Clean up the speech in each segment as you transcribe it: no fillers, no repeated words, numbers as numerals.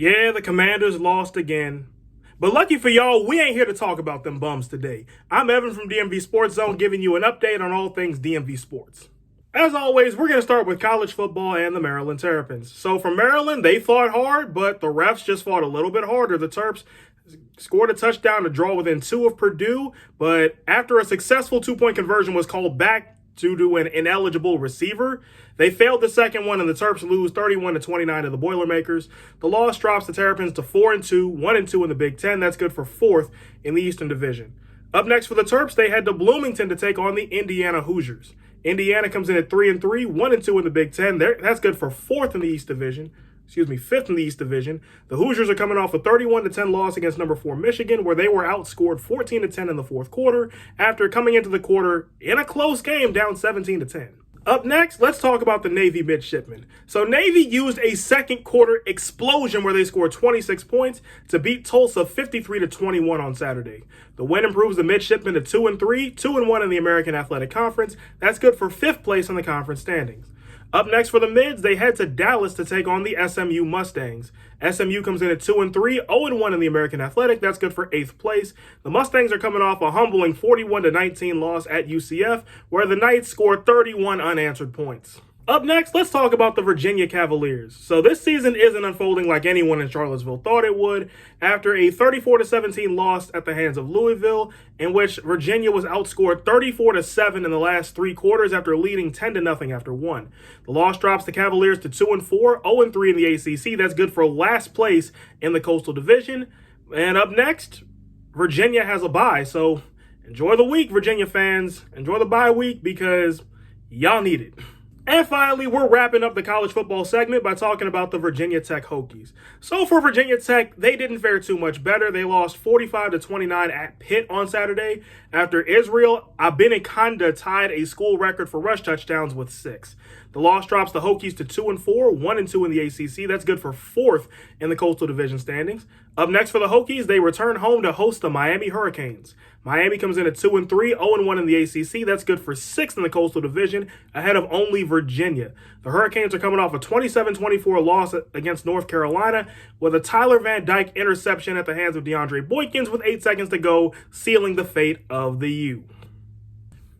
Yeah, the Commanders lost again. But lucky for y'all, we ain't here to talk about them bums today. I'm Evan from DMV Sports Zone giving you an update on all things DMV sports. As always, we're going to start with college football and the Maryland Terrapins. So for Maryland, they fought hard, but the refs just fought a little bit harder. The Terps scored a touchdown to draw within 2 of Purdue, but after a successful 2-point conversion was called back due to an ineligible receiver, they failed the second one, and the Terps lose 31-29 to the Boilermakers. The loss drops the Terrapins to 4-2, 1-2 in the Big Ten. That's good for 4th in the Eastern Division. Up next for the Terps, they head to Bloomington to take on the Indiana Hoosiers. Indiana comes in at 3-3, 1-2 in the Big Ten. That's good for 4th in the East Division. 5th in the East Division. The Hoosiers are coming off a 31-10 loss against number 4 Michigan, where they were outscored 14-10 in the fourth quarter after coming into the quarter in a close game down 17-10. Up next, let's talk about the Navy Midshipmen. So Navy used a second quarter explosion where they scored 26 points to beat Tulsa 53-21 on Saturday. The win improves the Midshipmen to 2-3, 2-1 in the American Athletic Conference. That's good for 5th place in the conference standings. Up next for the Mids, they head to Dallas to take on the Smu Mustangs. SMU comes in at 2-3, 0-1 in the American Athletic. That's good for 8th place. The Mustangs are coming off a humbling 41-19 loss at UCF, where the Knights scored 31 unanswered points. Up next, let's talk about the Virginia Cavaliers. So this season isn't unfolding like anyone in Charlottesville thought it would after a 34-17 loss at the hands of Louisville, in which Virginia was outscored 34-7 in the last 3 quarters after leading 10-0 after 1. The loss drops the Cavaliers to 2-4, 0-3 in the ACC. That's good for last place in the Coastal Division. And up next, Virginia has a bye. So enjoy the week, Virginia fans. Enjoy the bye week because y'all need it. And finally, we're wrapping up the college football segment by talking about the Virginia Tech Hokies. So for Virginia Tech, they didn't fare too much better. They lost 45-29 at Pitt on Saturday after Israel Abanikanda tied a school record for rush touchdowns with 6. The loss drops the Hokies to 2-4, 1-2 in the ACC. That's good for 4th in the Coastal Division standings. Up next for the Hokies, they return home to host the Miami Hurricanes. Miami comes in at 2-3, 0-1 in the ACC. That's good for 6th in the Coastal Division, ahead of only Virginia. The Hurricanes are coming off a 27-24 loss against North Carolina with a Tyler Van Dyke interception at the hands of DeAndre Boykins with 8 seconds to go, sealing the fate of the U.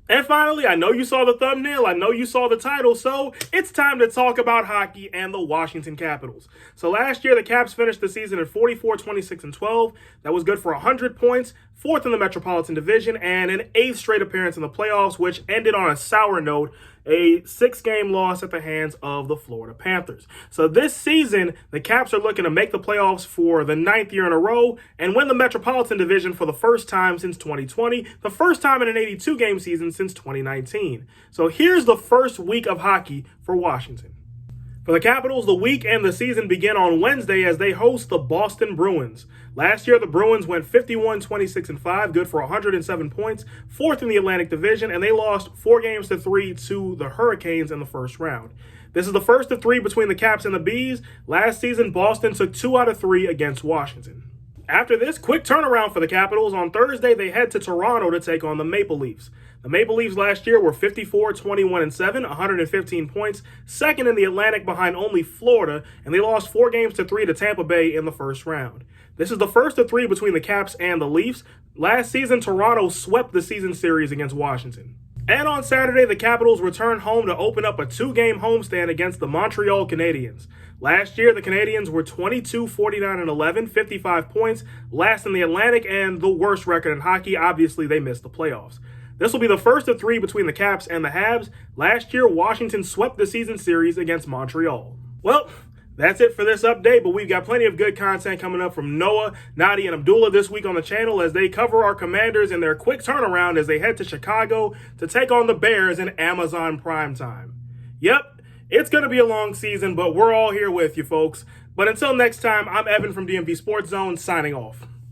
And finally, I know you saw the thumbnail, I know you saw the title, so it's time to talk about hockey and the Washington Capitals. So last year, the Caps finished the season at 44, 26, and 12. That was good for 100 points, 4th in the Metropolitan Division, and an 8th straight appearance in the playoffs, which ended on a sour note, a 6-game loss at the hands of the Florida Panthers. So this season, the Caps are looking to make the playoffs for the 9th year in a row and win the Metropolitan Division for the first time since 2020, the first time in an 82-game season since 2019. So here's the first week of hockey for Washington. For the Capitals, the week and the season begin on Wednesday as they host the Boston Bruins. Last year, the Bruins went 51-26-5, good for 107 points, 4th in the Atlantic Division, and they lost 4-3 to the Hurricanes in the first round. This is the first of 3 between the Caps and the Bees. Last season, Boston took 2 out of 3 against Washington. After this quick turnaround for the Capitals, on Thursday, they head to Toronto to take on the Maple Leafs. The Maple Leafs last year were 54-21-7, 115 points, 2nd in the Atlantic behind only Florida, and they lost 4-3 to Tampa Bay in the first round. This is the first of 3 between the Caps and the Leafs. Last season, Toronto swept the season series against Washington. And on Saturday, the Capitals return home to open up a 2-game homestand against the Montreal Canadiens. Last year, the Canadiens were 22-49-11, 55 points, last in the Atlantic, and the worst record in hockey. Obviously, they missed the playoffs. This will be the first of 3 between the Caps and the Habs. Last year, Washington swept the season series against Montreal. Well, that's it for this update, but we've got plenty of good content coming up from Noah, Nadi, and Abdullah this week on the channel as they cover our Commanders in their quick turnaround as they head to Chicago to take on the Bears in Amazon Prime Time. Yep, it's going to be a long season, but we're all here with you, folks. But until next time, I'm Evan from DMV Sports Zone, signing off.